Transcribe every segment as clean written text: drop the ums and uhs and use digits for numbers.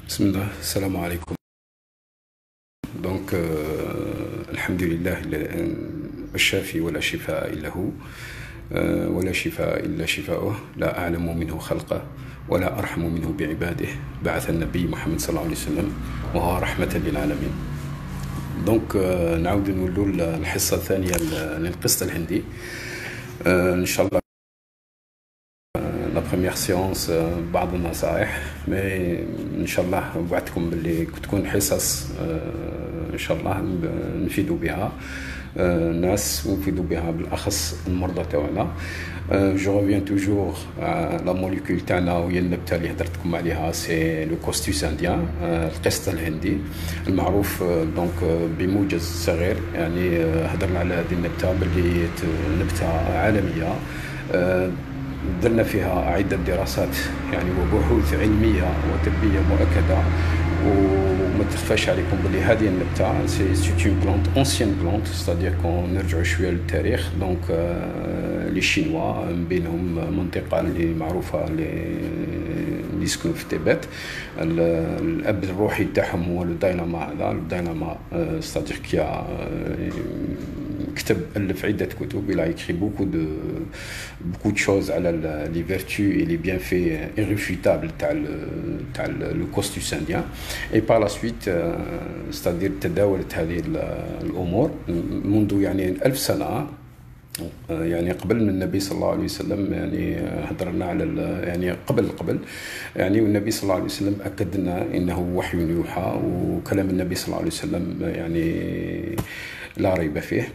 بسم الله السلام عليكم. دونك الحمد لله الشافي ولا شفاء إلا هو، ولا شفاء إلا شفاؤه، لا أعلم منه خلقه ولا أرحم منه بعباده. بعث النبي محمد صلى الله عليه وسلم وهو رحمة للعالمين. دونك نعود نولوا الحصة الثانية للقسط الهندي. إن شاء الله لا بروميير سيونس بعض النصائح، مي ان شاء الله وعدتكم باللي تكون حصص ان شاء الله نفيدوا بها الناس ونفيدوا بها بالاخص المرضى تاعنا. جو ريفيان توجور لا موليكول تاعنا وهي النبته اللي هضرتكم عليها، سي لو كوستوس انديان، القسط الهندي المعروف دونك بموجز صغير. يعني هضرنا على هذه النبته باللي نبته عالميه، درنا فيها عدة دراسات يعني وبحوث علمية وطبية مؤكدة، وما تخفاش عليكم بلي هذه النبتة سي اون بلانت اونسيان بلانت، ستادير كون نرجعوا شوية للتاريخ. دونك لي شينوا من بينهم منطقة اللي معروفة اللي يسكنوا في تيبت، الأب الروحي تاعهم هو الدايناما. هذا الدايناما ستادير كيا كتب ألف عدة كتب، il a écrit beaucoup de choses على les vertus et les bienfaits irréfutables تاع le costus indien. Et par la suite c'est-à-dire تداولت هذه الأمور منذ يعني 1000 سنة، يعني قبل من النبي صلى الله عليه وسلم. يعني هضرنا على يعني قبل يعني، والنبي صلى الله عليه وسلم أكد لنا إنه وحي يوحى، وكلام النبي صلى الله عليه وسلم يعني لا ريب فيه.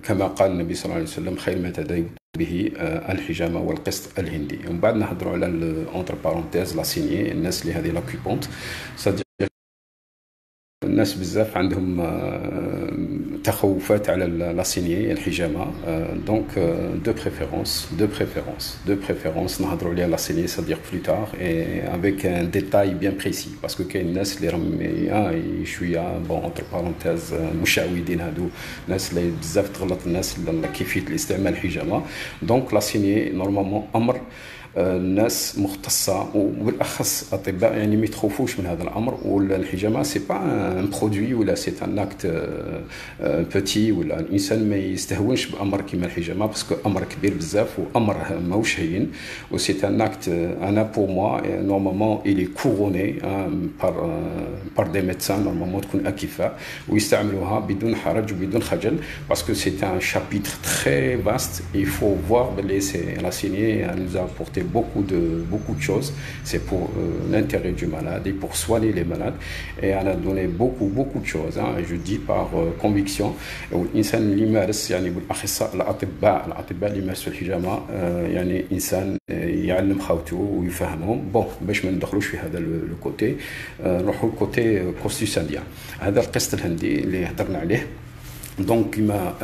كما قال النبي صلى الله عليه وسلم: خير ما تداويت به الحجامة والقسط الهندي. ومن بعد نهضروا على اونتر بارونتيز لا سيني، الناس اللي هذه لاكيبونت. الناس بزاف عندهم تخوفات على لا سيني الحجامة. دونك دو بريفيرونس نهضروا عليها لا سيني صديق بلو تار اي افيك ان ديتاي بيان بريسي، باسكو كاين الناس اللي راهم شويه بون اونتر بارونتيز مشعوذين، هادو الناس اللي بزاف تغلط الناس كيفيه الاستعمال الحجامة. دونك لا سيني نورمالمون امر الناس مختصه وبالاخص اطباء يعني ما يتخوفوش من هذا الامر. والحجامه سي با ان برودوي ولا سي ان اكت بوتي، ولا الانسان ما يستهونش بامر كيما الحجامه، باسكو امر كبير بزاف وامر ماهوش هين. و سي ان اكت انا بور موا نورمالمون الي كوروني بار دي ميدسان، نورمالمون تكون اكفاء ويستعملوها بدون حرج وبدون خجل، باسكو سي ان شابيتر تري فاست. il faut voir بلي سي لا سيني nous a apporté beaucoup de choses. C'est pour l'intérêt du malade et pour soigner les malades, et elle a donné beaucoup de choses, hein, et je dis par conviction. والإنسان اللي يمارس يعني بالأخص الأطباء اللي يمارسوا الحجامة يعني إنسان يعلم خاوته ويفهمهم. بون باش ما ندخلوش في هذا الكوتي، نروحوا الكوتي كوستوس انديان. هذا القسط الهندي اللي هضرنا عليه. دونك كما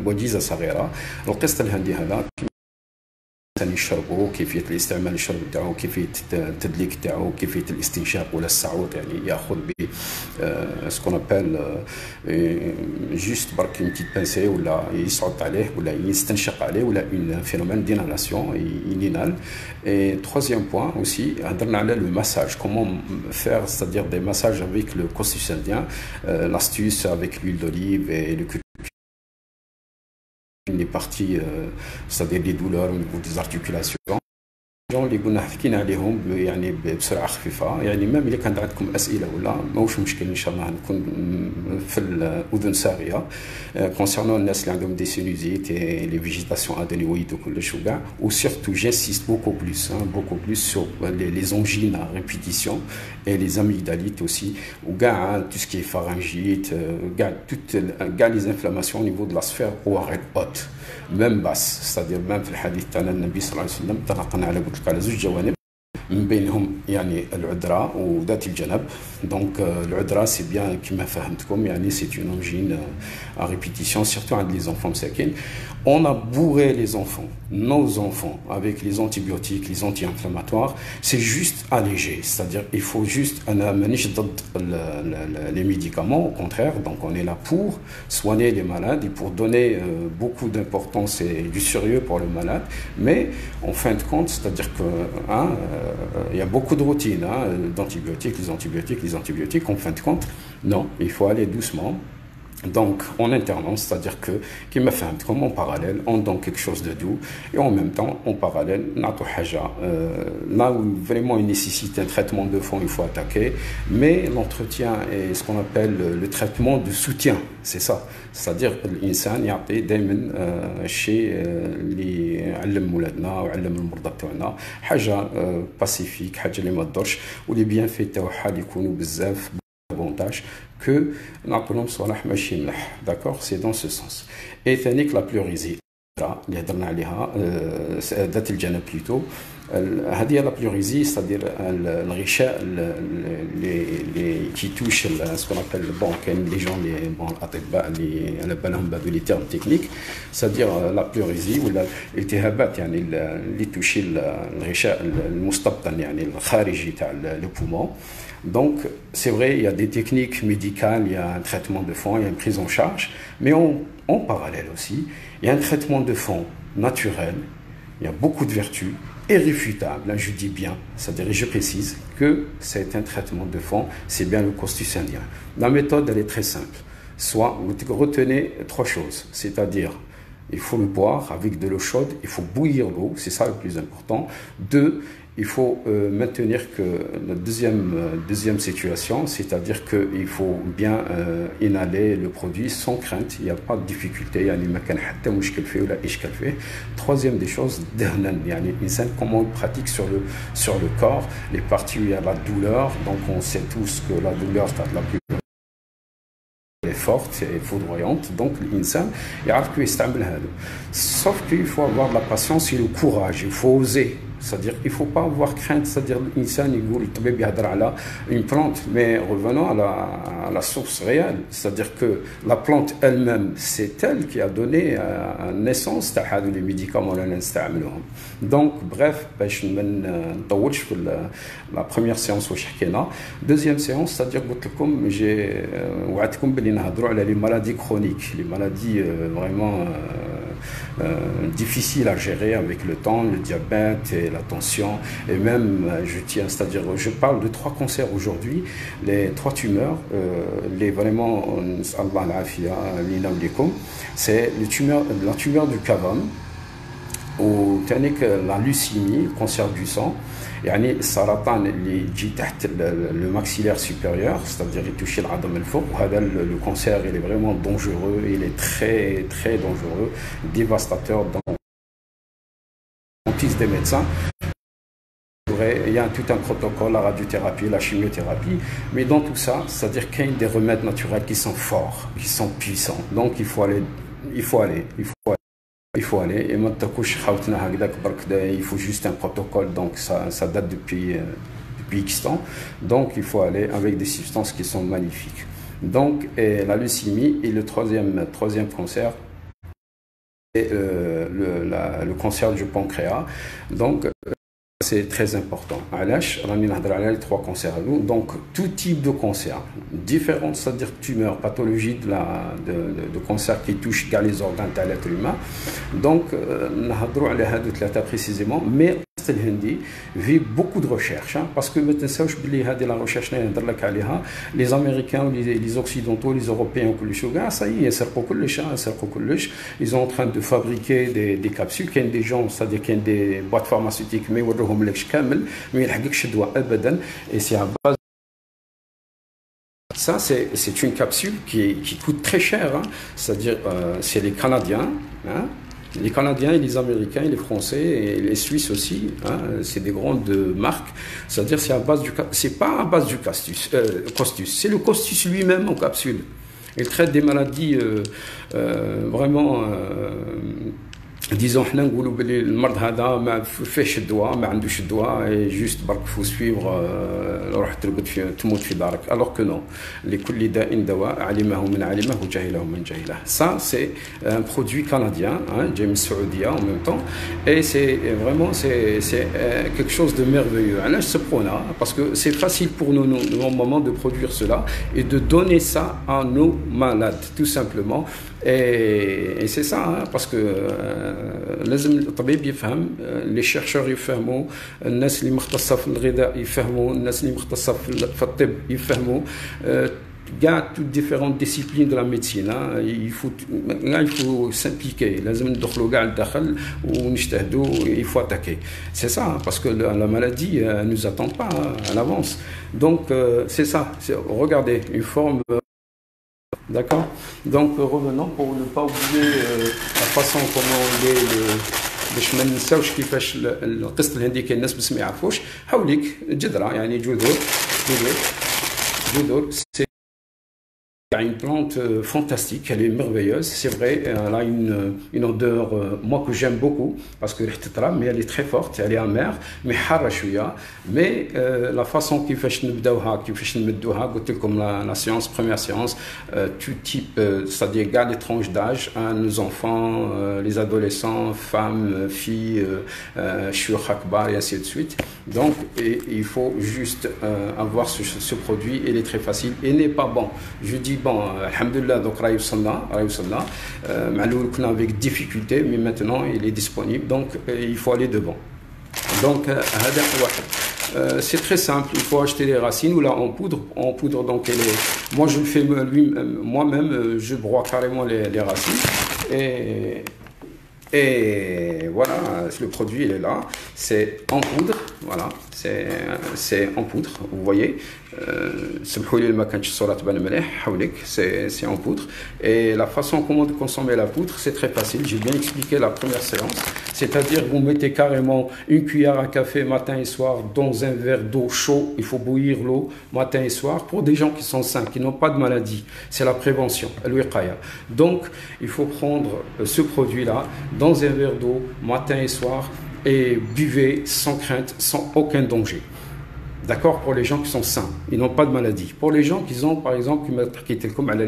وجيزة صغيرة، القسط الهندي هذا الانسان يشربوا، كيفيه الاستعمال الشرب تاعو، كيفيه التدليك تاعو، كيفيه الاستنشاق ولا الصعود، يعني ياخذ ب سكون ابل جوست برك اون بتيت بانسي، ولا يصعد عليه ولا يستنشق عليه، ولا اون فينومين دينالاسيون ينال. اي troisième point aussi هضرنا على لو مساج، كومون فير ستادير دي مساج افيك لو كوستوس انديان، l'astuce avec l'huile d'olive et le les parties, c'est-à-dire les douleurs au niveau des articulations. اللي قلنا حكينا عليهم يعني بسرعه خفيفه. يعني ميم الا كانت عندكم اسئله ولا ماهوش مشكل، ان شاء الله نكون في الاذن صاغيه كونسيرنون الناس اللي عندهم دي سينوزيت لي فيجيتاسيون ادينويد وكلش وكاع. وسيرتو جانسيست بوكو بلوس سور لي زونجين ا ريبيتيسيون اي لي اميغداليت اوسي، وكاع تو سكي فارنجيت، كاع لي انفلاماسيون au niveau de la sphère oreille haute même basse. c'est-à-dire même في الحديث تاعنا النبي صلى الله عليه وسلم طرقنا على على زوج جوانب، من بينهم يعني العذراء وذات الجنب. دونك العذراء سي بيان كما فهمتكم، يعني سي اون انجين ا ريبيتيسيون سيرتو عند لي زونفون مساكين. On a bourré les enfants, nos enfants, avec les antibiotiques, les anti-inflammatoires. C'est juste allégé, c'est-à-dire il faut juste les médicaments, au contraire. Donc on est là pour soigner les malades et pour donner beaucoup d'importance et du sérieux pour le malade. Mais en fin de compte, c'est-à-dire que il y a beaucoup de routines, hein, d'antibiotiques, les antibiotiques, les antibiotiques. En fin de compte, non, il faut aller doucement. Donc, en alternance, c'est-à-dire que, qui m'a fait comme en parallèle, on donne quelque chose de doux, et en même temps, en parallèle, là où vraiment il nécessite un traitement de fond, il faut attaquer, mais l'entretien et ce qu'on appelle le traitement de soutien, c'est ça. C'est-à-dire l'insan يعطي دائما الشيء اللي علم ولادنا وعلم المرضى تاعنا حاجه باسيفيك حاجه اللي ما تضرش واللي بيان في تاعها اللي يكونوا بزاف avantage que l'autonome soit là, d'accord, c'est dans ce sens. Et ثاني la pleurésie اللي هضرنا عليها ذات الجنب plutôt هذه la pleurésie, c'est-à-dire الغشاء اللي qui touche ce qu'on appelle bon les gens les bon الاطباء اللي على بالهم بهذو les termes techniques, c'est-à-dire la pleurésie ولا الالتهابات يعني اللي توشي الغشاء المستبطن يعني الخارجي تاع le poumon. Donc, c'est vrai, il y a des techniques médicales, il y a un traitement de fond, il y a une prise en charge, mais en parallèle aussi, il y a un traitement de fond naturel, il y a beaucoup de vertus, irréfutable, là je dis bien, c'est-à-dire je précise que c'est un traitement de fond, c'est bien le costus indien. La méthode, elle est très simple. Soit, vous retenez trois choses, c'est-à-dire il faut le boire avec de l'eau chaude, il faut bouillir l'eau, c'est ça le plus important. Deux, il faut maintenir que la deuxième situation, c'est-à-dire qu'il faut bien inhaler le produit sans crainte, il n'y a pas de difficulté. Troisième des choses, comment on pratique sur le corps, les parties où il y a la douleur, donc on sait tous que la douleur, c'est la plus forte et foudroyante, donc l'insan يعرف كيف يستعمل هذا. Sauf qu'il faut avoir de la patience et le courage, il faut oser. C'est-à-dire il ne faut pas avoir crainte, c'est-à-dire l'insan يقول الطبيب يهضر على une plante, mais revenons à la source réelle, c'est-à-dire que la plante elle-même, c'est elle qui a donné naissance à هذو les médicaments اللي نستعملوهم. Donc bref, باش ما نطولش في la première séance واش حكينا. Deuxième séance, c'est-à-dire قلت لكم وعدتكم بلي نهضروا على les maladies chroniques, les maladies vraiment difficile à gérer avec le temps, le diabète et la tension, et même, je tiens, c'est-à-dire, je parle de trois cancers aujourd'hui, les trois tumeurs, les vraiment, c'est la tumeur du Cavam, ou la leucémie, le cancer du sang. يعني السرطان اللي يجي تحت le maxillaire supérieur, c'est-à-dire il touche العظم الفوق, وهذا le cancer il est vraiment dangereux, il est très très dangereux, dévastateur dans des médecins. Il y a tout un protocole, la radiothérapie, la chimiothérapie, mais dans tout ça, c'est-à-dire qu'il y a des remèdes naturels qui sont forts, qui sont puissants. Donc il faut aller. Il faut aller, et il faut juste un protocole, donc ça date depuis X temps. Donc il faut aller avec des substances qui sont magnifiques. Donc la leucémie et le troisième cancer, c'est le cancer du pancréas. Donc c'est très important. Les trois cancers. Donc, tout type de cancer, différentes, c'est-à-dire tumeurs, pathologies de cancer qui touchent les organes de l'être humain. Donc, nous précisément, mais الهندي في beaucoup de recherches, hein, parce que ما تنساوش بلي هذه la recherche اللي نهضر لك عليها les américains les occidentaux les européens وكل شيء كاع ça y est سرقوا كلش ils sont en train de fabriquer des capsules كاين des gens c'est-à-dire كاين des boîtes pharmaceutiques ما يوريهم لكش كامل ما يلحقكش الدواء ابدا et c'est à base. Ça, c'est une capsule qui coûte très cher, hein. C'est-à-dire c'est les Canadiens, hein. Les Canadiens et les Américains et les Français et les Suisses aussi, hein, c'est des grandes marques. C'est-à-dire c'est pas à base du costus, c'est le costus lui-même en capsule. Il traite des maladies vraiment disons حنا نقولوا بلي المرض هذا ما فيهش الدواء ما عندوش الدواء جوست برك فو سويفغ روح ترقد في تموت في دارك alors que non لكل داء دواء علمه من علمه وجهله من جهله. Ça c'est un produit canadien, hein, جاي من السعوديه en même temps, et c'est vraiment c'est quelque chose de merveilleux. علاش سبقونا parce que c'est facile pour nous au moment de produire cela et de donner ça à nos malades tout simplement. Et c'est ça, hein, parce que لازم الطبيب يفهم les chercheurs يفهموا الناس اللي مختصة في الغذاء يفهموا الناس اللي مختصة في الطب يفهموا كاع toutes différentes disciplines de la médecine hein. Il faut s'impliquer لازم ندخلوا كاع للداخل ونجتهدوا il faut attaquer c'est ça hein, parce que la maladie elle nous attend pas hein, à l'avance donc c'est ça regardez une forme d'accord donc revenons pour ne pas oublier la façon comment on est باش ما ننساوش كيفاش القسط الهندي كاين الناس بس ما يعرفوش حوليك جذره يعني جذور سي une plante fantastique, elle est merveilleuse, c'est vrai, elle a une odeur, moi que j'aime beaucoup, parce que mais elle est très forte, elle est amère, mais mais la façon كيفاش نبداوها كيفاش نمدوها قلت لكم la séance première séance tout type c'est-à-dire gars les tranches d'âge nos enfants les adolescents femmes filles et ainsi de suite donc il faut juste avoir ce produit il est très facile et n'est pas bon je dis bon alhamdoulilah donc راهي وصلنا مع الاول كنا avec difficulté mais maintenant il est disponible donc il faut aller devant donc هذا واحد c'est très simple, il faut acheter les racines ou là en poudre donc moi je le fais moi-même, je broie carrément les racines et voilà, le produit il est là, c'est en poudre, voilà, c'est en poudre, vous voyez, c'est en poudre. Et la façon comment de consommer la poudre, c'est très facile, j'ai bien expliqué la première séance, c'est-à-dire vous mettez carrément une cuillère à café matin et soir dans un verre d'eau chaud, il faut bouillir l'eau matin et soir pour des gens qui sont sains, qui n'ont pas de maladie, c'est la prévention, donc il faut prendre ce produit-là dans un verre d'eau matin et soir et buvez sans crainte, sans aucun danger. D'accord, pour les gens qui sont sains, ils n'ont pas de maladie. Pour les gens qui ont, par exemple,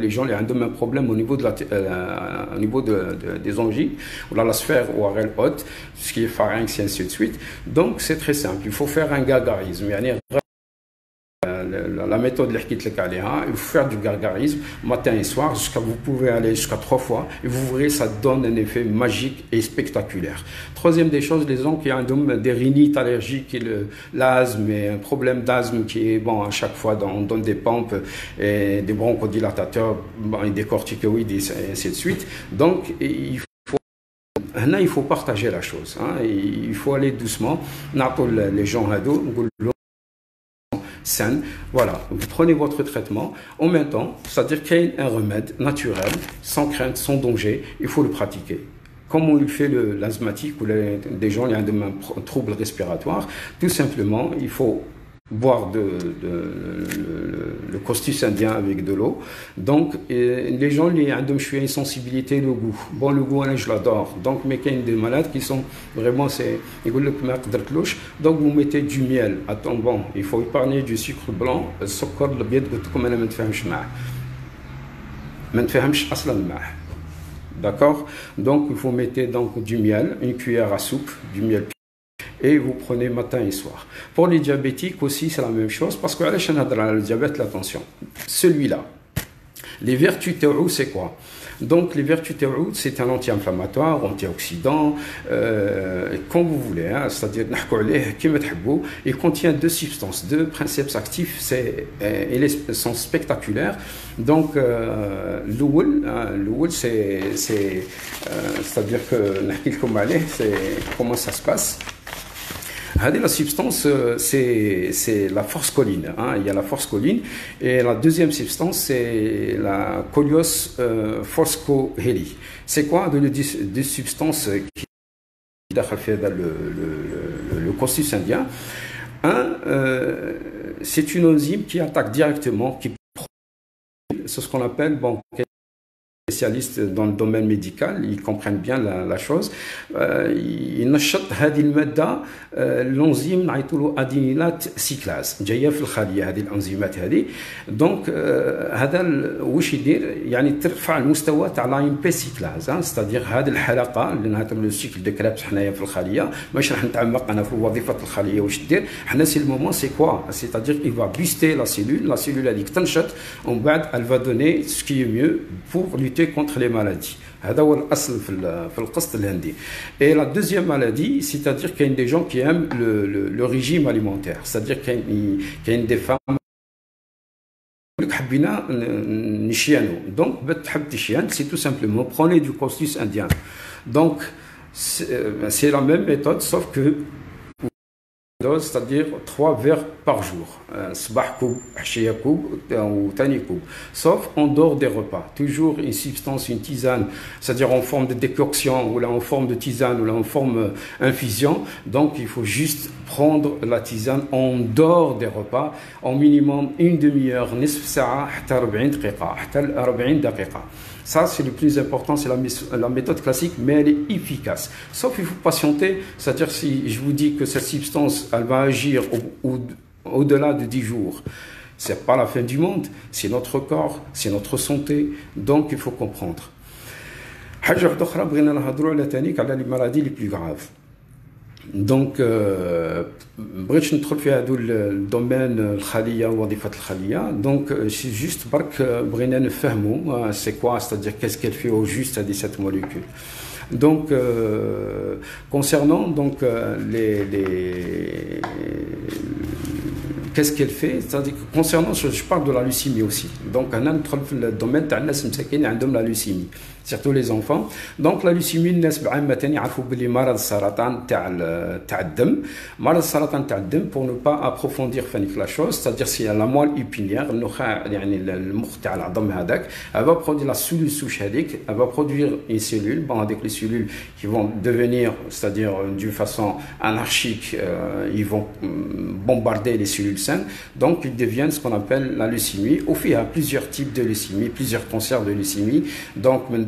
les gens qui ont un problème au niveau, des angines, ou la sphère oreille haute, ce qui est pharynx et ainsi de suite. Donc c'est très simple, il faut faire un gargarisme. La méthode il faut faire du gargarisme matin et soir, vous pouvez aller jusqu'à 3 fois et vous verrez ça donne un effet magique et spectaculaire. Troisième des choses, les gens qui ont des rhinites allergiques, l'asthme et un problème d'asthme qui est bon à chaque fois on donne des pompes et des bronchodilatateurs et des corticoïdes et ainsi de suite. Donc il faut partager la chose, hein. Il faut aller doucement. Les gens saine, voilà, vous prenez votre traitement en même temps, c'est-à-dire qu'il y a un remède naturel, sans crainte, sans danger, il faut le pratiquer. Comme on le fait l'asthmatique ou des gens qui ont un trouble respiratoire, tout simplement, il faut boire le costus indien avec de l'eau. Donc, les gens qui ont une sensibilité le goût. Bon, le goût, je l'adore. Donc, mais il y a des malades qui sont vraiment, donc vous mettez du miel. Attends, bon, il faut épargner du sucre blanc. Le sucre, le bied, comme on ne d'accord? Donc, il faut mettre donc du miel, une cuillère à soupe, du miel et vous prenez matin et soir. Pour les diabétiques aussi, c'est la même chose parce que le diabète, l'attention, celui-là, les vertus c'est quoi? Donc les vertus c'est un anti-inflammatoire, antioxydant, comme vous voulez, hein, c'est-à-dire il contient 2 substances, 2 principes actifs, ils sont spectaculaires. Donc l'oul c'est-à-dire que comment ça se passe. La substance, c'est la force choline. Hein. Il y a la force choline. Et la deuxième substance, c'est la Coleus Phoscoheli. C'est quoi deux substances qui fait le costus indien? C'est une enzyme qui attaque directement, c'est ce qu'on appelle, bon, spécialistes dans le domaine médical, ils comprennent bien la chose. Il نشط هذه المادة l'enzyme نعيطوا له adénylate cyclase جاية في الخلية هذه الأنزيمات هذه. دونك هذا واش يدير يعني ترفع المستوى تاع لاين بي سيكلاز، ستادير هذه الحلقة اللي نهار لو سيكل دو كرابس حنايا في الخلية ماشي راح نتعمق أنا في وظيفة الخلية واش دير. حنا سي المومون سي كوا c'est-à-dire il va booster la cellule هذيك تنشط ومن بعد elle va donner ce qui est mieux pour lutter lutter contre les maladies. Et la deuxième maladie, c'est-à-dire qu'il y a des gens qui aiment le régime alimentaire, c'est-à-dire qu'il y a des femmes. Donc, c'est tout simplement prenez du costus indien. Donc, c'est la même méthode, sauf que c'est-à-dire 3 verres par jour. Sauf en dehors des repas. Toujours une substance, une tisane, c'est-à-dire en forme de décoction, ou là en forme de tisane, ou là en forme infusion. Donc il faut juste prendre la tisane en dehors des repas, en minimum une demi-heure, ça, c'est le plus important, c'est la méthode classique, mais elle est efficace. Sauf qu'il faut patienter, c'est-à-dire si je vous dis que cette substance, elle va agir au-delà de 10 jours, c'est pas la fin du monde, c'est notre corps, c'est notre santé, donc il faut comprendre. Les maladies les plus graves. Donc, بغيتش ندخل في هذا الدومين الخليه ووظيفه الخليه donc c'est juste برك بغينا نفهموا c'est quoi, c'est-à-dire qu'est-ce qu'elle fait au juste à cette molécule. Donc concernant donc qu'est-ce qu'elle fait, c'est-à-dire que concernant, je parle de la leucémie aussi. Donc on a le domaine تاع الناس مساكين عندهم la leucémie, surtout les enfants. Donc la leucémie الناس بعامة يعرفوا بلي مرض السرطان تاع الدم. مرض السرطان تاع الدم, pour ne pas approfondir la chose, c'est-à-dire si la moelle épinière النخاع يعني المخ تاع العظم هذاك, elle va produire la cellule souche هذيك, elle va produire une cellule, bon avec les cellules qui vont devenir, c'est-à-dire d'une façon anarchique, ils vont bombarder les cellules saines, donc ils deviennent ce qu'on appelle la leucémie. Il y a plusieurs types de leucémie, plusieurs cancers de leucémie. Donc la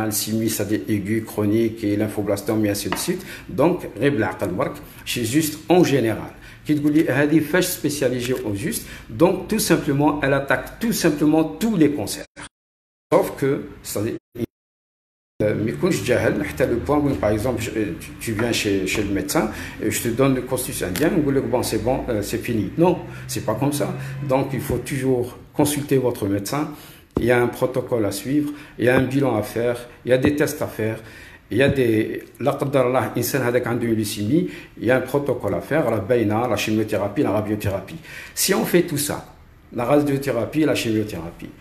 leucémie, c'est-à-dire aiguë, chronique, et lymphoblastome, et ainsi de suite. Donc c'est juste en général. Qui dit spécialisée au juste, donc tout simplement elle attaque tout simplement tous les cancers. Sauf que mais quand je dirais, le point où par exemple tu viens chez le médecin et je te donne le costus indien, on dit bon c'est bon, c'est fini. Non, c'est pas comme ça. Donc il faut toujours consulter votre médecin. Il y a un protocole à suivre, il y a un bilan à faire, il y a des tests à faire. Il y a des il y a un protocole à faire, la chimiothérapie, la radiothérapie. Si on fait tout ça, la radiothérapie, la chimiothérapie,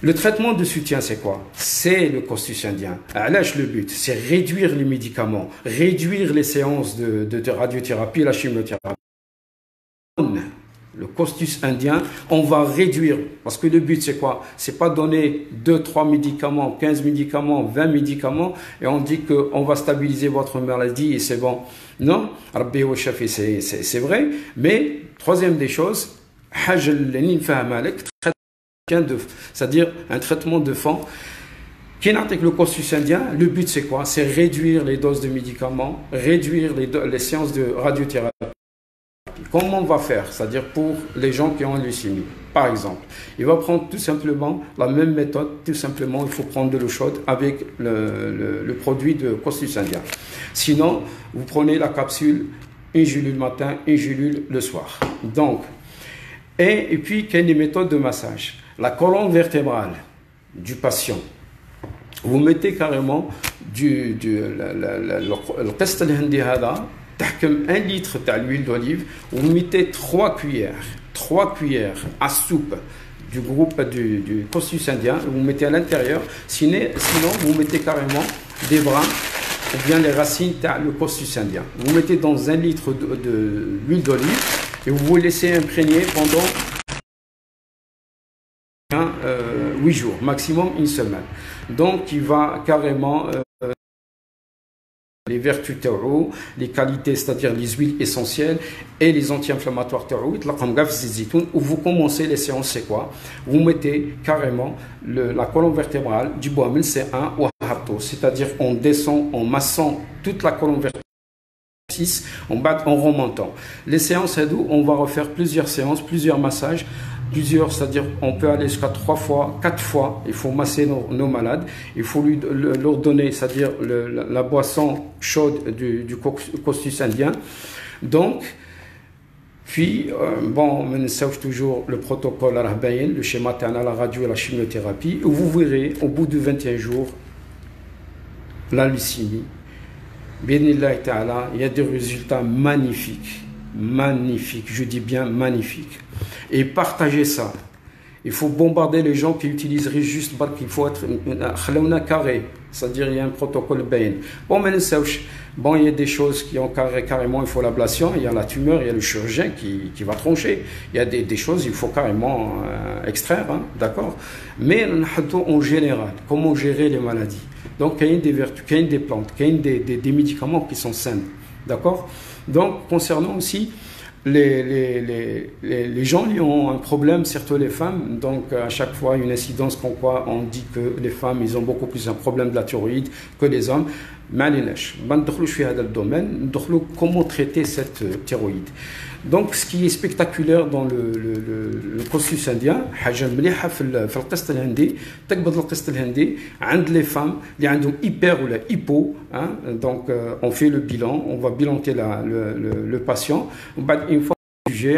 le traitement de soutien, c'est quoi? C'est le costus indien. Le but, c'est réduire les médicaments, réduire les séances de radiothérapie, la chimiothérapie. Le costus indien, on va réduire, parce que le but c'est quoi? C'est pas donner 2-3 médicaments, 15 médicaments, 20 médicaments, et on dit qu'on va stabiliser votre maladie et c'est bon. Non, c'est vrai, mais troisième des choses, c'est-à-dire un traitement de fond, qui n'a avec le costus indien, le but c'est quoi? C'est réduire les doses de médicaments, réduire les séances de radiothérapie. Comment on va faire? C'est-à-dire pour les gens qui ont une leucémie, par exemple, il va prendre tout simplement la même méthode, tout simplement il faut prendre de l'eau chaude avec le produit de costus indien. Sinon, vous prenez la capsule, une gélule le matin, une gélule le soir. Donc, et puis il y a des méthodes de massage. La colonne vertébrale du patient, vous mettez carrément le test un litre d'huile d'olive, vous mettez 3 cuillères à soupe du groupe du costus indien, vous mettez à l'intérieur, sinon vous mettez carrément des brins ou bien les racines du costus indien. Vous mettez dans 1 litre d'huile d'olive et vous vous laissez imprégner pendant 8 jours, maximum 1 semaine. Donc il va carrément les vertus taureaux, les qualités, c'est-à-dire les huiles essentielles et les anti-inflammatoires taureaux, où vous commencez les séances, c'est quoi? Vous mettez carrément la colonne vertébrale du bois C1 au harto, c'est-à-dire on descend en massant toute la colonne vertébrale en remontant. Les séances, on va refaire plusieurs séances, plusieurs massages, c'est-à-dire on peut aller jusqu'à 3 fois, 4 fois, il faut masser nos malades, il faut leur donner, c'est-à-dire la boisson chaude du costus indien. Donc, Puis, bon, on sait toujours le protocole à le schéma à la radio et la chimiothérapie. Vous verrez, au bout de 21 jours, la leucémie, il y a des résultats magnifiques. Magnifiques, je dis bien magnifiques. Et partagez ça. Il faut bombarder les gens qui utiliseraient juste il faut être carré, c'est-à-dire il y a un protocole bien. Bon, mais bon, il y a des choses qui ont carrément, il faut l'ablation, il y a la tumeur, il y a le chirurgien qui va trancher. Il y a des choses, il faut carrément extraire, hein, d'accord. Mais en général, comment gérer les maladies? Donc, il y a des vertus, il y a des plantes, il y a des médicaments qui sont sains, d'accord. Donc, concernant aussi les gens qui ont un problème, surtout les femmes, donc à chaque fois une incidence comme quoi on dit que les femmes ils ont beaucoup plus un problème de la thyroïde que les hommes. Comment traiter cette thyroïde. Donc ce qui est spectaculaire dans le processus indien, les femmes qui ont hyper ou la hypo, hein, donc on fait le bilan, on va bilanter le patient, une fois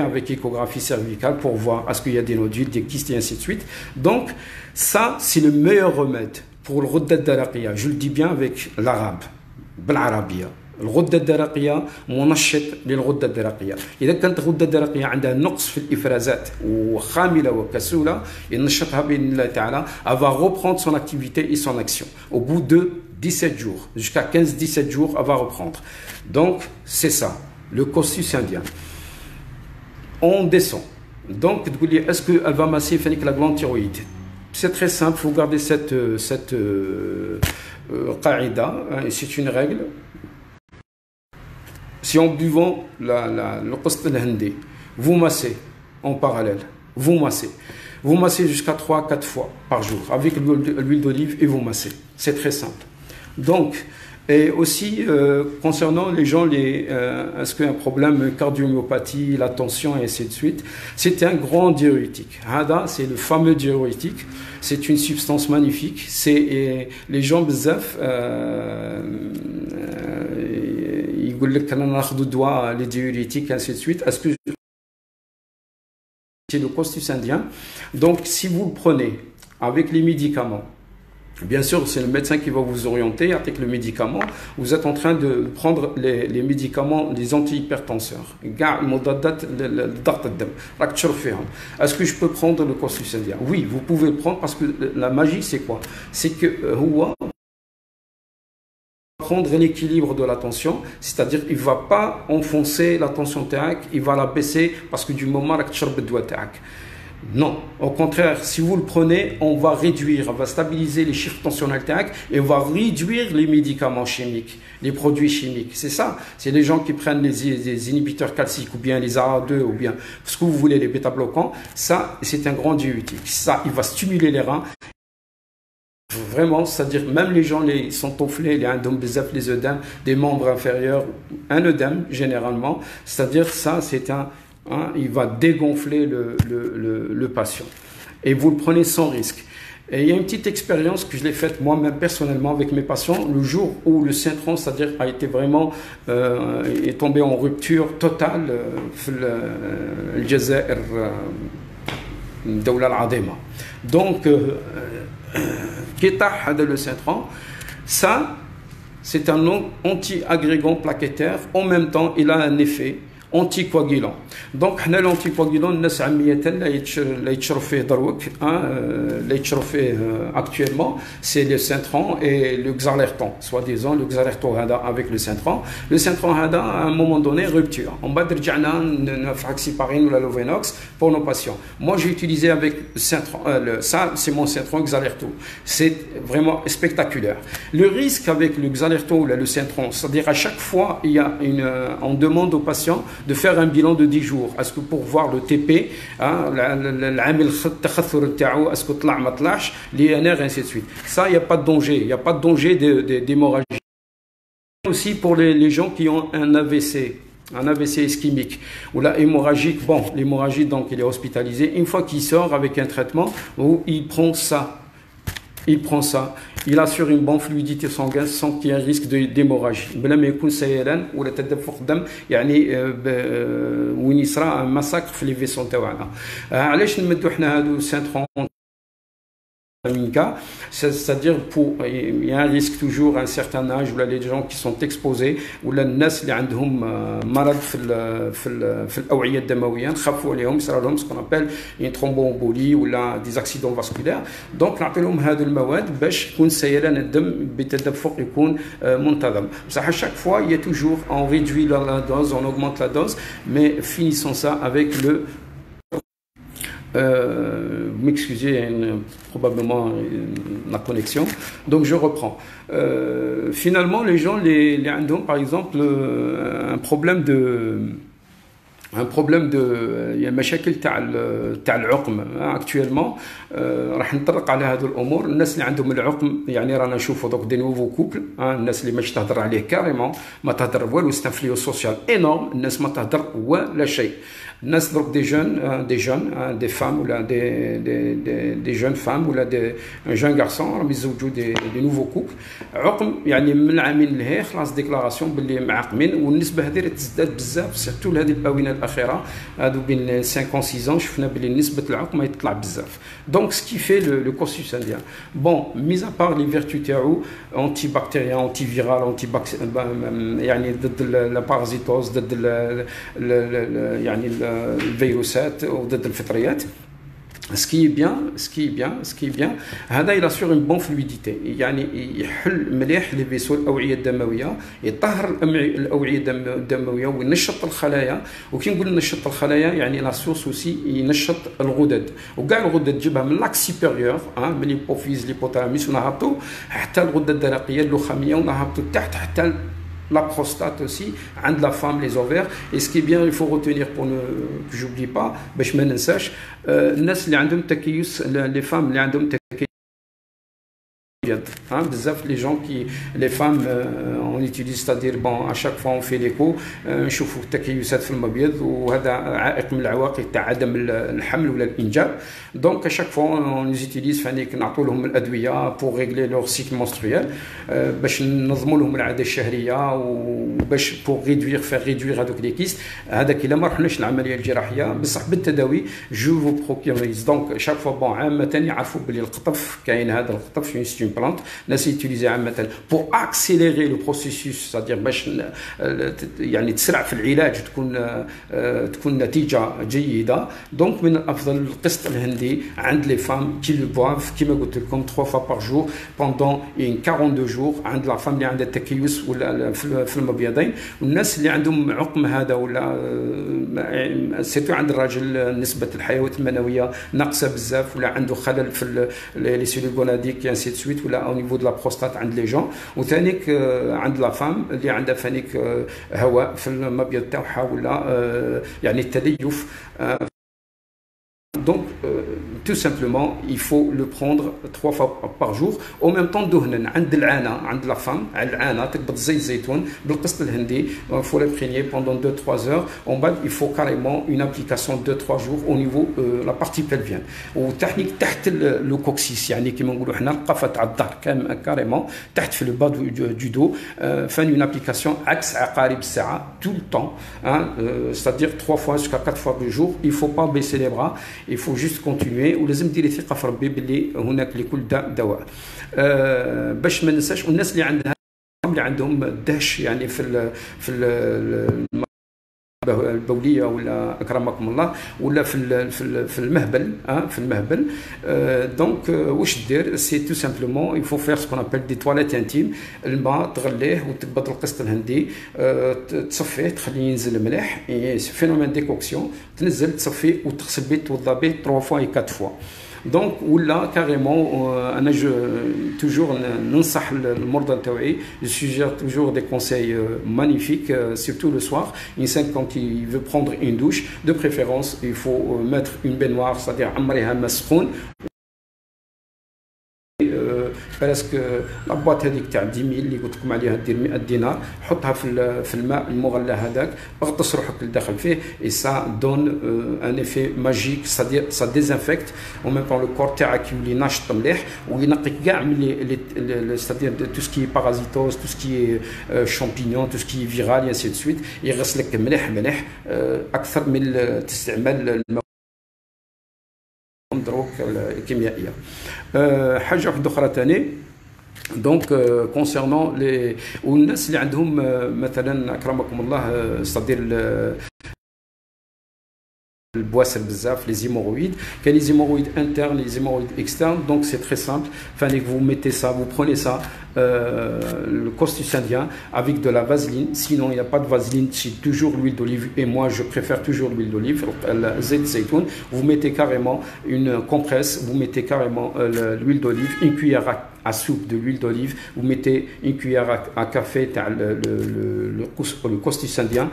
avec échographie cervicale pour voir est-ce qu'il y a des nodules, des kystes et ainsi de suite. Donc ça c'est le meilleur remède pour le ghadda ad-daraqiya, je le dis bien avec l'arabe, بالعربية. الغدة الدرقية منشط للغدة الدرقية. إذا كانت الغدة الدرقية عندها نقص في الإفرازات وخاملة وكسولة ينشطها بإذن الله تعالى. Elle va reprendre son activité et son action. Au bout de 17 jours, jusqu'à 15-17 jours, elle va reprendre. Donc, c'est ça, le cursus indien. On descend. Donc, est-ce qu'elle va masser la glande thyroïde? C'est très simple, il faut garder cette qaïda, c'est une règle. Si en buvant le qast al-hindi, vous massez en parallèle, vous massez jusqu'à 3-4 fois par jour avec l'huile d'olive et vous massez. C'est très simple. Donc, et aussi concernant les gens, est-ce qu'il y a un problème cardiomyopathie, la tension et ainsi de suite, c'est un grand diurétique. Hada, c'est le fameux diurétique. C'est une substance magnifique. C'est les gens bzaf, ils disent les diurétiques, ainsi de suite. Est-ce que c'est le cursus indien? Donc, si vous le prenez avec les médicaments, bien sûr, c'est le médecin qui va vous orienter avec le médicament. Vous êtes en train de prendre les médicaments, les antihypertenseurs. Est-ce que je peux prendre le cursus indien? Oui, vous pouvez le prendre parce que la magie, c'est quoi? C'est que prendre l'équilibre de la tension, c'est-à-dire il ne va pas enfoncer la tension TAC, il va la baisser parce que du moment où tu doit TAC. Non, au contraire, si vous le prenez, on va réduire, on va stabiliser les chiffres tensionnels TAC et on va réduire les médicaments chimiques, les produits chimiques. C'est ça, c'est les gens qui prennent les inhibiteurs calciques ou bien les AA2 ou bien ce que vous voulez, les bêta-bloquants. Ça, c'est un grand diurétique. Ça, il va stimuler les reins. Vraiment, c'est-à-dire même les gens ils sont tonflés, les œdèmes, des membres inférieurs, un œdème généralement, c'est-à-dire ça, c'est un... Hein, il va dégonfler le patient. Et vous le prenez sans risque. Et il y a une petite expérience que je l'ai faite moi-même personnellement avec mes patients, le jour où le cintron, c'est-à-dire a été vraiment est tombé en rupture totale le Jazair Dawla al-Adema. Donc, le cintron, ça, c'est un anti-agrégant plaquettaire. En même temps, il a un effet anticoagulant. Donc, l'anticoagulant, actuellement, c'est le cintron et le xalerton. Soi-disant, le xalerton avec le cintron. Le cintron, à un moment donné, rupture. On va dire flaxyparine ou la Lovenox pour nos patients. Moi, j'ai utilisé avec cintron, ça, c'est mon cintron xalerto. C'est vraiment spectaculaire. Le risque avec le xalerto ou le cintron, c'est-à-dire à chaque fois, on demande aux patients de faire un bilan de 10 jours. Est-ce que pour voir le TP, est-ce que طلع ما طلعش, l'INR, ainsi de suite. Ça, il n'y a pas de danger. Il n'y a pas de danger d'hémorragie. Aussi pour les gens qui ont un AVC ischémique ou la hémorragique. Bon, l'hémorragie, donc, il est hospitalisé. Une fois qu'il sort avec un traitement, où il prend ça. il prend ça, il assure une bonne fluidité sanguine sans qu'il y ait un risque d'hémorragie. بلا ما يكون سيلان ولا تدفق دم يعني وين يصرى مساكر في لي فيسون تاعنا. علاش نمدوا حنا هادو سنترون c'est-à-dire il y a un risque toujours à un certain âge où là, les gens qui sont exposés ou là الناس اللي عندهم مرض في الأوعية الدموية نخافوا عليهم يصير لهم ce qu'on appelle une thromboembolie ou là des accidents vasculaires. donc نعطي لهم هذو المواد باش يكون سيلان الدم بتدفق يكون منتظم. بصح à chaque fois il y a toujours on réduit la dose, on augmente la dose, mais finissons ça avec le m'excusez, probablement la connexion. Donc je reprends. Finalement, les gens, les Indons, par exemple, un problème de يعني مشاكل تاع العقم actuellement راح نطرق على هذو الامور. الناس اللي عندهم العقم يعني رانا نشوفوا دوك دي نوفو كوبل الناس اللي ماش تهضر عليه كاريمون ما تهضر والو سي ان فليو سوسيال انورم. الناس ما تهضر ولا شيء. الناس دروك دي جون دي فام ولا دي جون فام ولا دي جون غارسون راهم يتزوجوا دي نوفو كوبل عقم يعني من العامين لهيه خلاص ديكلاراسيون باللي معقمين. والنسبه هذه تزداد بزاف سيرتو هذه الاونه الاخيره هادو بين 5 6 شفنا باللي نسبه العقم يطلع بزاف. دونك سكي في لو كورسوس انديان بون ميز ابار لي فيرتو تاعو انتي بكتيريان انتي فيرال يعني ضد لا بارازيتوز ضد يعني الفيروسات وضد الفطريات. Ce qui est bien, هذا il assure une bonne fluidité يعني يحل مليح لي فيسو الأوعية الدموية يطهر الأوعية الدموية وينشط الخلايا. وكي نقول نشط الخلايا يعني لا سورس اوسي ينشط الغدد وكاع الغدد تجيبها من لاكس سوبيريور من ليبوفيز ليبوتالاميس ونهبطوا حتى الغدة الدرقية اللخامية ونهبطوا تحت حتى la prostate aussi, عند la femme, les ovaires. Et ce qui est bien, il faut retenir pour que j'oublie pas, باش ما ننساش الناس اللي عندهم تكيس les femmes اللي عندهم تكيس بزاف les gens qui les femmes on utilise c'est-à-dire bon à chaque fois on fait l'écho نشوفوا تكيسات في المبيض وهذا عائق من العوائق تاع عدم الحمل ولا الانجاب. donc à chaque fois on les utilise فانيك نعطوا لهم الادويه pour régler leur cycle menstruel باش ننظموا لهم العاده الشهريه وباش pour faire réduire هذوك لي كيست. هذاك الا ما رحناش العمليه الجراحيه بصح بالتداوي جو فو بروكيوريز. donc chaque fois bon عامه يعرفوا باللي القطف كاين هذا القطف une plante الناس يتيليزي عامه pour accélérer le processus c'est-à-dire باش يعني تسرع في العلاج تكون نتيجه جيده. donc من الافضل القسط الهندي عند لي فام كي لو بوف كيما قلت لكم 3 fois par jour pendant 42 jours عند لا فام اللي عندها تكيس ولا في المبيضين. والناس اللي عندهم عقم هذا ولا سيتو عند الراجل نسبه الحيوات المنويه ناقصه بزاف ولا عنده خلل في لي سيلول غوناديك انسي دو سويت ولا او نيفو دو لا بروستات عند لي جون. وثانيك عند لا فام اللي عندها فانيك هواء في المبيض تاعها ولا يعني التليف. Donc, tout simplement, il faut le prendre 3 fois par jour. Au même temps, دهنا عند العانة عند la femme, العانة تقبض زيت زيتون بالقسط الهندي. Il faut l'imprégner pendant 2-3 heures. En bas, il faut carrément une application 2-3 jours au niveau la partie pelvienne. وتحنيك تحت le coccyx يعني كما نقولوا حنا القفة تاع الظهر carrément تحت في le bas du dos. فان une application عكس عقارب الساعة tout le temps. C'est-à-dire 3 fois jusqu'à 4 fois par jour. Il faut pas baisser les bras. Il faut juste continuer ولازم ديري ثقه في ربي باللي هناك لكل داء دواء. باش ما ننساش الناس اللي عندهم دهش يعني في البوليه ولا اكرمكم الله ولا في المهبل دونك واش دير سي تو سامبلومون il faut faire ce qu'on appelle des toilettes intimes. الماء تغليه وتكبط القسط الهندي تصفيه تخليه ينزل مليح فينومين ديكوكسيون تنزل تصفيه وتغسل به توضى به 3 fois et 4 fois. Donc ولا كاريمون انا توجور ننصح المرضى تاعي je suggère toujours des conseils magnifiques surtout le soir. L'instant quand il veut prendre une douche de préférence il faut mettre une baignoire c'est-à-dire عمريها ماء سخون presque لا بواط هذيك تاع 10000 اللي قلت لكم عليها دير 100 دينار، حطها في الماء المغلى هذاك، اغطس روحك لداخل فيه، et ça donne un effet magique, c'est-à-dire ça désinfecte en même temps le corps تاعك يولي ناشط مليح وينقيك كاع من c'est-à-dire tout ce qui est parasitose, tout ce qui est champignons, tout ce qui est viral et ainsi de suite، يغسلك مليح مليح اكثر من استعمال المضروب الكيميائيه. حاجه واحده اخرى ثاني دونك كونسيرنون لي والناس اللي عندهم مثلا اكرمكم الله c'est-à-dire البواسل بزاف les hémorroïdes, qu'il y a les hémorroïdes internes, les hémorroïdes externes, donc c'est très simple. Fallait que vous mettez ça, vous prenez ça, le costus indien avec de la vaseline. Sinon il n'y a pas de vaseline, c'est toujours l'huile d'olive, et moi je préfère toujours l'huile d'olive, zait zaytoun. Vous mettez carrément une compresse, vous mettez carrément l'huile d'olive, une cuillère à soupe de l'huile d'olive, vous mettez une cuillère à café le costus indien,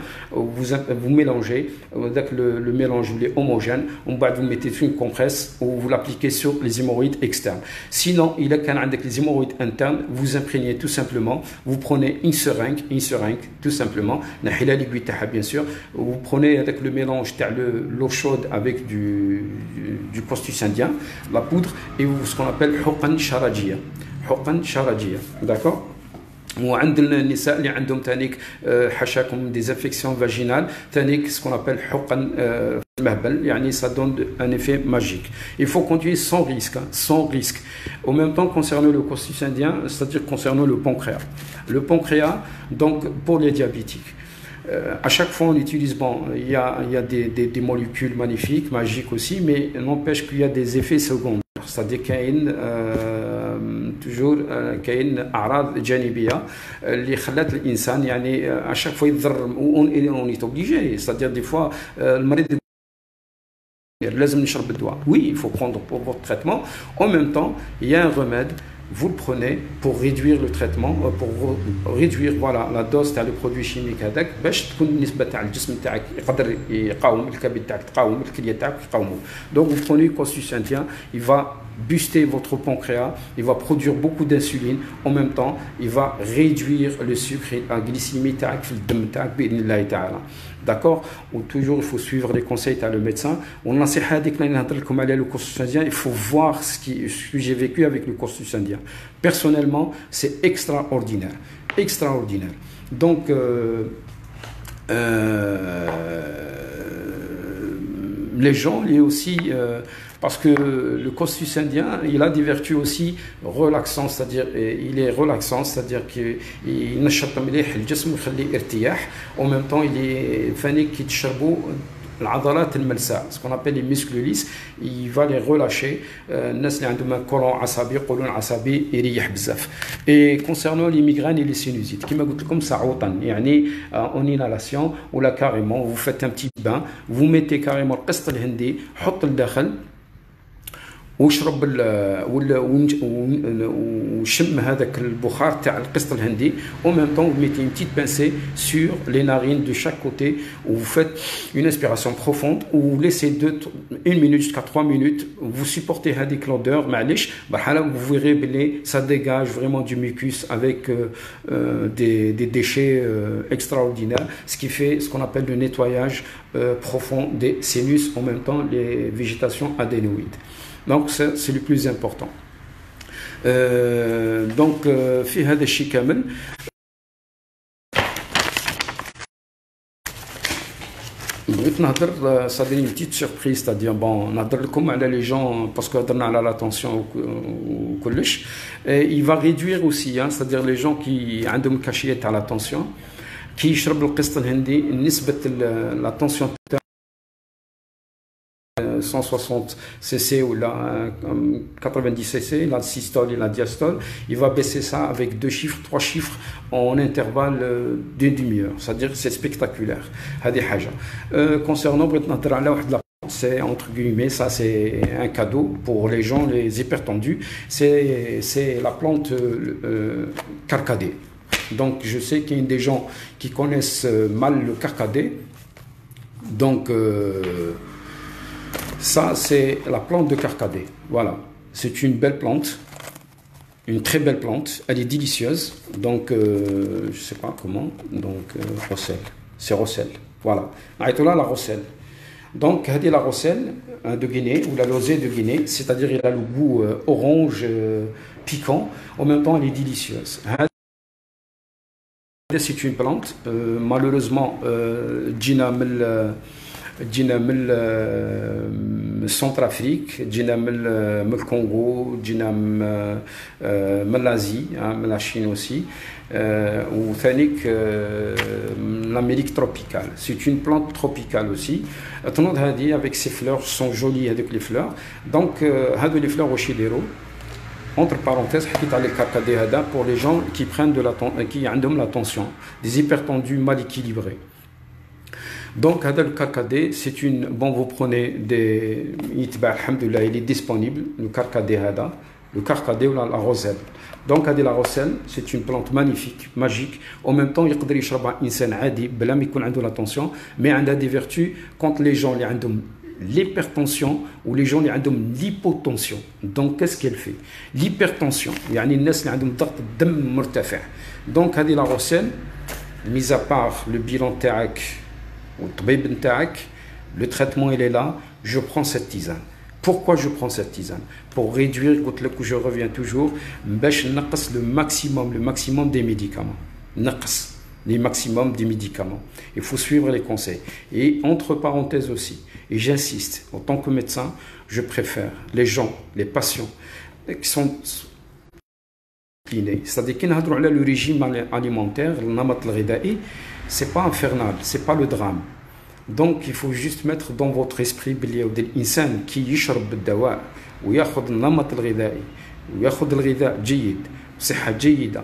vous mélangez, le mélange il est homogène, vous mettez une compresse ou vous l'appliquez sur les hémorroïdes externes. Sinon, il y a avec les hémorroïdes internes, vous imprégnez tout simplement, vous prenez une seringue tout simplement, bien sûr, vous prenez avec le mélange l'eau chaude avec du costus indien, la poudre, et ce qu'on appelle حقن شرجية. d'accord. وعند النساء اللي عندهم تانيك حشاكم des infections vaginales تانيك ce qu'on appelle حقن المهبل, يعني ça donne un effet magique. Il faut continuer sans risque. Au même temps, concernant le costus indien, c'est-à-dire concernant le pancréas. Le pancréas, donc pour les diabétiques, à chaque fois on utilise, il y a des molécules magnifiques, magiques aussi, mais n'empêche qu'il y a des effets secondaires. C'est-à-dire qu'il y a toujours كاين اعراض جانبيه اللي خلات الانسان يعني à chaque fois يضر on est obligé, c'est-à-dire des fois المريض لازم نشرب الدواء. Oui, il faut prendre pour votre traitement. En même temps, il y a un remède, vous le prenez pour réduire le traitement, pour réduire voilà la dose تاع le produit chimique هذاك باش تكون النسبه تاع الجسم تاعك يقدر يقاوم الكبد تاعك تقاوم الكليه تاعك يقاوموا. Donc vous prenez costus indien, il va booster votre pancréas, il va produire beaucoup d'insuline, en même temps il va réduire le sucre et la glycémie تاعك في الدم تاعك باذن الله تعالى. D'accord. Ou toujours il faut suivre les conseils de le médecin. On a dit que le costus indien, il faut voir ce que j'ai vécu avec le costus indien. Personnellement, c'est extraordinaire. Donc les gens, il y a aussi parce que le costus indien, il a des vertus aussi relaxantes, c'est-à-dire il est relaxant, c'est-à-dire qu'il نشط مليح الجسم ويخليه ارتياح. En même temps, il est فانيك كي تشربوا العضلات الملساء, ce qu'on appelle les muscles lisses, il va les relâcher. الناس اللي عندهم كولون عصبي قولون عصبي يريح بزاف. Et concernant les migraines et les sinusites, كما قلت لكم ساعوطا يعني en inhalation ولا carrément vous faites un petit bain, vous mettez carrément القسط الهندي, حط الداخل وشرب وشم هذاك البخار تاع القسط الهندي. En même temps, vous mettez une petite pincée sur les narines de chaque côté, où vous faites une inspiration profonde, où vous laissez 1 minute jusqu'à 3 minutes, vous supportez هذيك l'odeur, معليش vous verrez que ça dégage vraiment du mucus avec des déchets extraordinaires, ce qui fait ce qu'on appelle le nettoyage profond des sinus, en même temps les végétations adénoïdes. Donc c'est le plus important. Donc في هذا الشيء كامل بغيت نهضر صادرين بتيت سيربريز, c'est-à-dire نهضر لكم على لي جون باسكو هضرنا على لاتونسيون وكلش. il va réduire aussi, c'est-à-dire les gens qui عندهم كاشيه تاع لاتونسيون كي يشرب القسط الهندي نسبه لاتونسيون 160 cc ou la 90 cc, la systole et la diastole, il va baisser ça avec 2 chiffres, 3 chiffres en intervalle d'une demi-heure. C'est-à-dire que c'est spectaculaire. Concernant c'est entre guillemets, ça c'est un cadeau pour les gens, les hypertendus, c'est la plante carcadée. Donc je sais qu'il y a des gens qui connaissent mal le carcadé. Donc ça, c'est la plante de carcadé. Voilà, c'est une belle plante. Une très belle plante, elle est délicieuse. Donc, je ne sais pas comment. Donc, rossel. C'est rossel. Voilà. Aïtoula, la rossel. Donc, hadi la rossel de Guinée, ou la lozée de Guinée, c'est-à-dire il a le goût orange, piquant. En même temps, elle est délicieuse. C'est une plante. Malheureusement, Gina جينا من سنتر افريك جينا من الكونغو جينا من لازي من لاشين اوسي وثانيك من l'Amérique tropicale. C'est une plante tropicale aussi. تنوض هذه avec ses fleurs sont jolies هذوك les fleurs. Donc هذو les fleurs واش يديروا entre parenthèses حكيت على الكركدي هذا pour les gens qui prennent qui عندهم la tension, des hypertendus mal équilibrés. Donc, le carcadé, c'est une. Bon, vous prenez des. Alhamdoulilah, il est disponible, le carcadé ou la roselle. Donc, la roselle, c'est une plante magnifique, magique. En même temps, il peut يشربها إنسان عادي بلا ما يكون عنده la tension, mais elle a des vertus contre les gens qui ont l'hypertension ou les gens qui ont l'hypotension. Donc, qu'est-ce qu'elle fait? L'hypertension, يعني الناس اللي عندهم ضغط الدم مرتفع. Donc, la roselle, mis à part le bilan تاعك le traitement il est là, je prends cette tisane. Pourquoi je prends cette tisane? Pour réduire, je reviens toujours, le maximum des médicaments. Les maximum des médicaments. Il faut suivre les conseils. Et entre parenthèses aussi, et j'insiste, en tant que médecin, je préfère les gens, les patients qui sont disciplinés. C'est-à-dire qu'ils ont le régime alimentaire, le namat al-ghidai, c'est pas infernal, c'est pas le drame. Donc il faut juste mettre dans votre esprit l'insan qui يشرب بالدواء وياخذ النمط الغذائي وياخذ الغذاء جيد صحة جيدة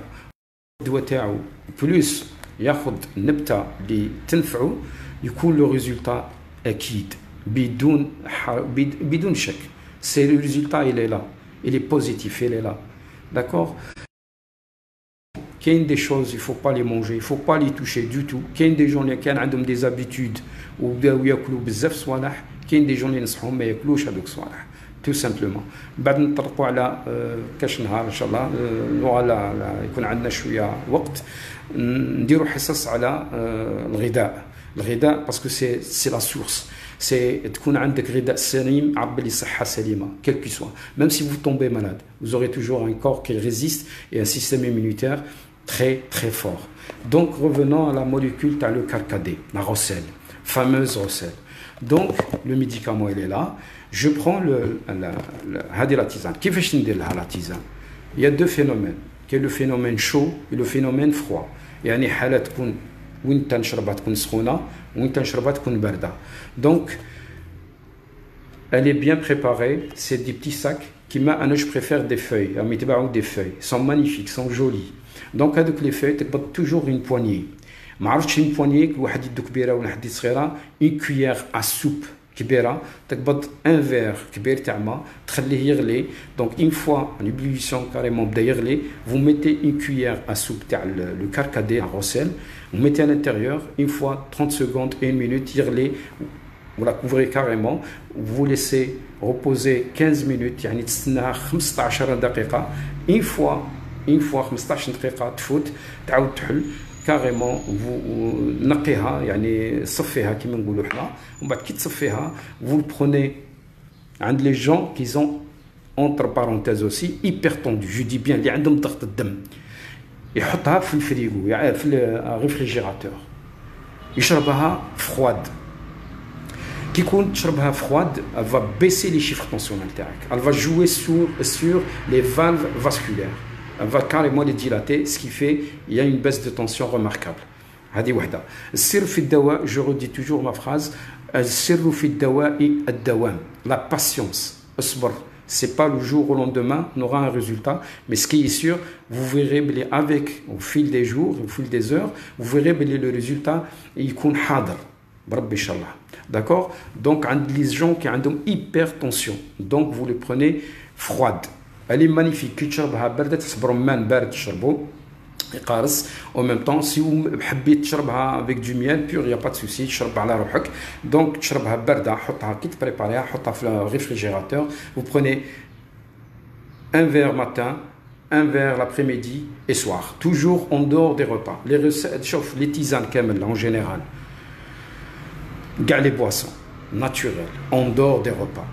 الدواء تاعو بلوس ياخذ النبتة اللي تنفعه يكون le résultat أكيد بدون شك. C'est le résultat, il est là, il est positif, il est là, d'accord. Qu'il y a des choses, il ne faut pas les manger, il ne faut pas les toucher du tout. Qu'il y a des gens qui ont des habitudes ou qui ياكلوا بزاف صوالح, qu'il y a des gens qui نصحهم ما ياكلوش هذوك الصوالح. Tout simplement. بعد نطرقوا على كاش نهار ان شاء الله على يكون عندنا شويه وقت نديروا حصص على الغذاء parce que c'est la source. C'est تكون عندك غذاء سليم عبالي لي صحه سليمه quel que soit. Même si vous tombez malade, vous aurez toujours un corps qui résiste et un système immunitaire très très fort. Donc revenons à la molécule, tu as le carcadé, la rosselle, fameuse rosselle. Donc le médicament il est là. Je prends la tisane. Qui fait la tisane? Il y a deux phénomènes, qui est le phénomène chaud et le phénomène froid. يعني حالة تكون وين نشربها تكون سخونة وين نشربها تكون باردة. Donc elle est bien préparée, c'est des petits sacs qui je préfère des feuilles, des feuilles, sont magnifiques, sont jolies. Donc avec les feuilles, tu as toujours une poignée. ما عرفتش une poignée واحد يدو كبيرة ولا واحد صغيرة, une cuillère à soupe كبيرة, تقبض un verre كبير تاع ماء تخليه يغلي. Donc une fois en ébullition carrément بدا يغلي, vous mettez une cuillère à soupe تاع le carcadé à rosselle, vous mettez à l'intérieur, une fois 30 secondes et 1 minute يغلي, vous la couvrez carrément, vous laissez reposer 15 minutes, يعني تستناها 15 دقيقة. une fois 15 دقيقة تفوت تعاود تحل carrément vous نقيها يعني صفيها كما نقولوا حنا, ومن بعد كي تصفيها vous le prenez عند les gens qui ont entre parenthèses aussi hypertendus, je dis bien اللي عندهم ضغط الدم, يحطها في الفريغو يعني في الريفريجيراتور يشربها froide. Qui compte تشربها froide, elle va baisser les chiffres tensionnels تاعك, elle va jouer sur les valves vasculaires, elle va carrément les dilater, ce qui fait il y a une baisse de tension remarquable. هذه وحده. السر في الدواء, je redis toujours ma phrase, السر في الدواء الدوام, la patience. اصبر, c'est pas le jour au lendemain on aura un résultat, mais ce qui est sûr, vous verrez avec au fil des jours, au fil des heures, vous verrez le résultat يكون حاضر بربي ان شاء الله. D'accord. Donc les gens qui ont hypertension, donc vous le prenez froide, elle est magnifique. كي تشربها باردة تصبر مان بارد تشربوا يقارص. en même temps si vous حبيت تشربها avec du miel pur, il y a pas de souci, تشرب على روحك. donc تشربها باردة, حطها كي تبريباريها, حطها في le réfrigérateur. vous prenez un verre matin, un verre l'après-midi et soir, toujours en dehors des repas. Les recettes, chauffe les tisanes en général, les boissons naturelles, en dehors des repas.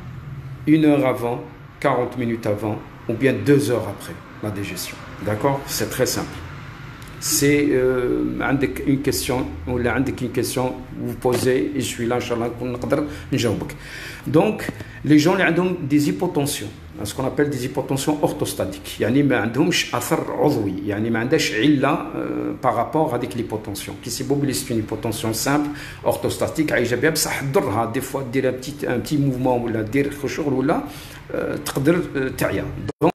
1 heure avant, 40 minutes avant, ou bien 2 heures après la digestion. D'accord? C'est très simple. C'est une question, ou une question, vous posez, et je suis là, Inch'Allah, pour nous dire. Donc, les gens qui ont des hypotensions, ce qu'on appelle des hypotensions orthostatiques, يعني ما عندهمش أثر عضوي، يعني ما عندهاش علة par rapport avec l'hypotension. Qui c'est beau, c'est une hypotension simple, orthostatique, عايجة بها بصح تضرها des fois دير un petit mouvement ولا دير خشوع ولا تقدر تعيا. Donc,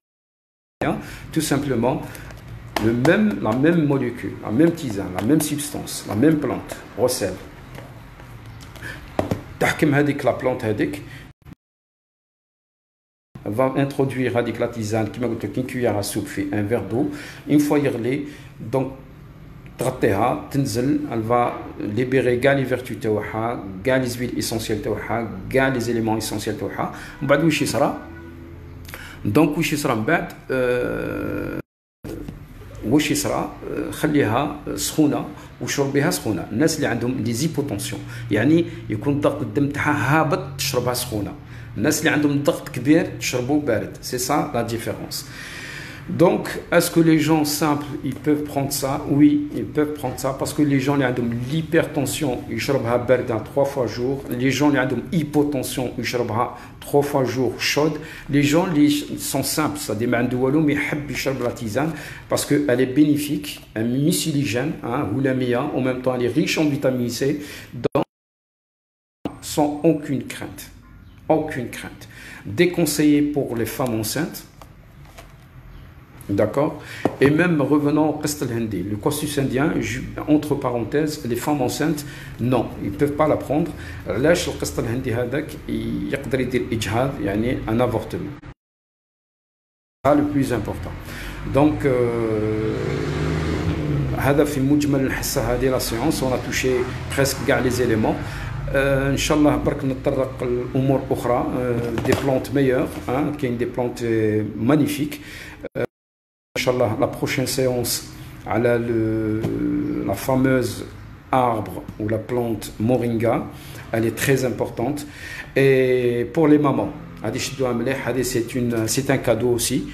tout simplement, la même molécule, la même tisane, la même substance, la même plante, recèle. تحكم هذيك la plante هذيك va introduire avec la tisane qui m'a dit une cuillère à soupe fait un verre d'eau. Une fois يغلي donc تغطيها تنزل, elle va libérer كاع les vertus تاعها, كاع les huiles essentielles تاعها, كاع les éléments essentiels تاعها. من بعد واش يصرى؟ donc واش يصرى من بعد واش يصرى؟ خليها سخونه وشربيها سخونه. الناس اللي عندهم دي زيبوتونسيون يعني يكون ضغط الدم تاعها هابط تشربها سخونه. الناس اللي عندهم ضغط كبير تشربوا بارد. C'est ça la différence. Donc, est-ce que les gens simples, ils peuvent prendre ça? Oui, ils peuvent prendre ça parce que les gens qui ont l'hypertension, ils يشربها باردة 3 fois jour. Les gens qui ont hypotension, ils يشربها 3 fois jour chaude. Les gens qui sont simples, ça dit ما والو mais يحب يشرب la tisane parce qu'elle est bénéfique, un muciligène, ou la mia, en même temps elle est riche en vitamine C, donc sans aucune crainte. Aucune crainte. Déconseillé pour les femmes enceintes. D'accord? Et même revenant au Qist al-Hindi, le cursus indien, entre parenthèses, les femmes enceintes, non, ils ne peuvent pas la prendre. Lâche le Qist al-Hindi hadak, il يقدر يدير إجهاض, يعني un avortement. C'est le plus important. Donc, هذا في مجمل الحصة هذه la séance, on a touché presque كاع les éléments. ان شاء الله برك نتطرق لامور اخرى دي بلانت ميور كاين دي بلانت مانيفيك ان شاء الله. لا بروchaine séance على la fameuse arbre ou la plante moringa, elle est très importante. Et pour les mamans, c'est un cadeau aussi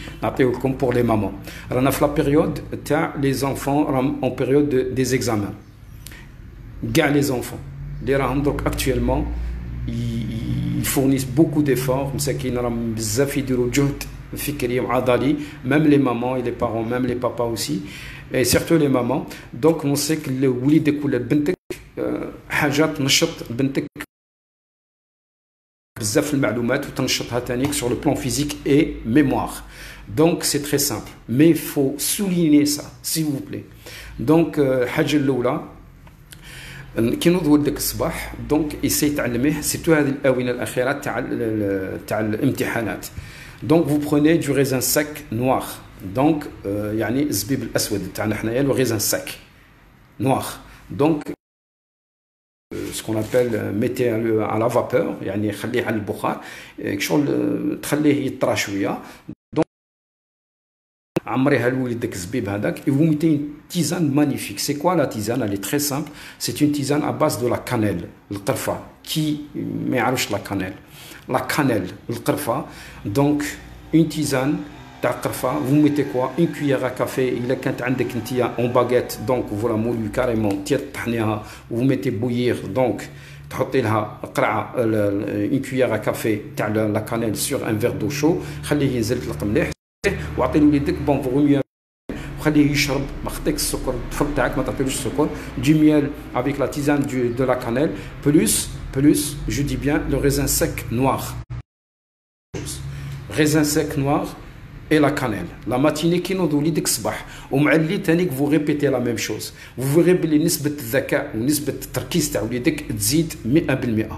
comme pour les mamans. رانا في la période تاع les enfants en période des examens. كاع les enfants les راهم درك actuellement ils fournissent beaucoup d'efforts, مساكين راهم بزاف يديروا جهد فكري وعضلي, même les mamans et les parents, même les papas aussi, et surtout les mamans. Donc on sait que وليدك ولا بنتك حاجه تنشط بنتك بزاف المعلومات وتنشطها تانيك sur le plan physique et mémoire. Donc c'est très simple, mais il faut souligner ça s'il vous plaît. Donc الحاجه الاولى كي نوض ولدك الصباح دونك يسي تعلميه سيتو هذه الاونه الاخيره تاع الامتحانات. دونك vous prenez du raisin sec noir, donc يعني الزبيب الاسود تاعنا حنايا le raisin sec noir. Donc ce qu'on appelle mettez à la vapeur, يعني خليه على البخار شغل تخليه يطرى شويه. عمريها لولدك الزبيب هذاك et vous mettez une tisane magnifique. C'est quoi la tisane? Elle est très simple. C'est une tisane à base de la cannelle, القرفة. Qui ما يعرفش la cannelle? La cannelle, القرفة. Donc une tisane تاع قرفة. Vous mettez quoi? Une cuillère à café. إلا كانت عندك انتيا en baguette, donc vous la moulez carrément, تطحنيها, vous mettez bouillir, donc تحطي لها قرعة une cuillère à café تاع la cannelle sur un verre d'eau chaud. خليه ينزل يطلق مليح واعطي لوليدك بون فوغ وخليه يشرب. ما خطيك السكر الطفل تاعك ما تعطيلوش السكر. du miel avec la tisane de la cannelle plus je dis bien le raisin sec noir. Raisin sec noir et la cannelle. La matinée كي نوض وليدك الصباح ومع الليل تانيك vous répétez la même chose. vous verrez بلي نسبة الذكاء ونسبة التركيز تاع وليدك تزيد 100%.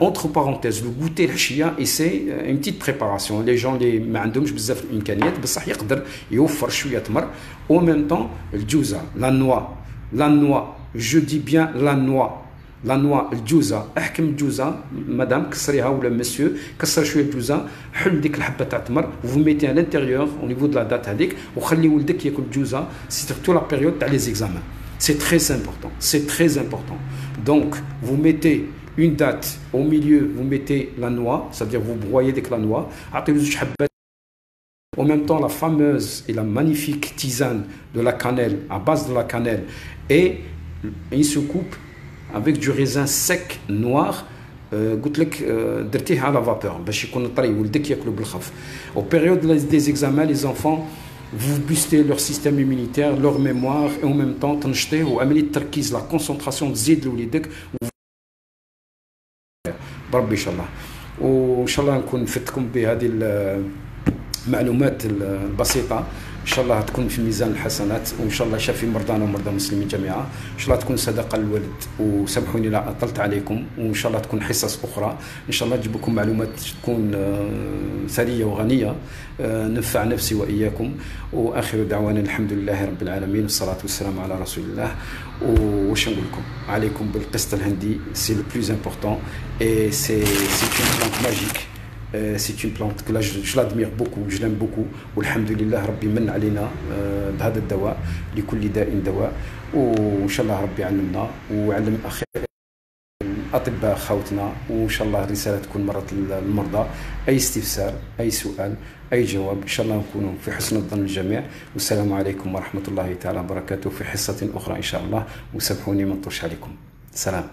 Entre parenthèses, le goûter العشية et c'est une petite préparation. Les gens اللي ما عندهمش بزاف الامكانيات بصح يقدر يوفر شويه تمر. au même temps الجوزه, la noix, je dis bien la noix, لا نوا الجوزه، احكم الجوزه مدام كسريها ولا مسيو كسر شويه الجوزه، حل ديك الحبه تاع التمر وفو ميتي على الانتيريور او نيفو دو لا دات هذيك، وخلي ولدك ياكل الجوزه سيرتو لا بيريود تاع لي زيكزامان. C'est très important, c'est très important. Donc, vous mettez une date, au milieu, vous mettez la noix, c'est-à-dire vous broyez avec la noix. En même temps, la fameuse et la magnifique tisane de la cannelle, à base de la cannelle, et une soucoupe avec du raisin sec noir. قلت لك درتيه على فابور باش يكون طري ولدك ياكلوا بالخف. Au période des examens, les enfants, vous boostez leur système immunitaire, leur mémoire, et en même temps تنشطيه وعمليه التركيز، لا كونسونطراسيون تزيد لوليدك بربي ان شاء الله. وان شاء الله نكون فدتكم بهذه المعلومات البسيطه، ان شاء الله تكون في ميزان الحسنات، وان شاء الله شافي مرضانا ومرضى المسلمين جميعا. ان شاء الله تكون صدقه للوالد، وسامحوني لا اطلت عليكم، وان شاء الله تكون حصص اخرى ان شاء الله نجيب لكم معلومات تكون ثريه وغنيه نفع نفسي واياكم. واخر دعوانا الحمد لله رب العالمين والصلاه والسلام على رسول الله. واش نقول لكم، عليكم بالقسط الهندي، سي لو بلوز امبورطون اي سي اون بلانت ماجيك. C'est une plante que là je l'admire beaucoup, je l'aime beaucoup, والحمد لله ربي من علينا بهذا الدواء، لكل داء دواء، وإن شاء الله ربي يعلمنا ويعلم أطباء خوتنا، وإن شاء الله الرسالة تكون مرت للمرضى. أي استفسار، أي سؤال، أي جواب، إن شاء الله نكون في حسن الظن الجميع. والسلام عليكم ورحمة الله تعالى وبركاته في حصة أخرى إن شاء الله، وسامحوني ما نطولش عليكم. سلام.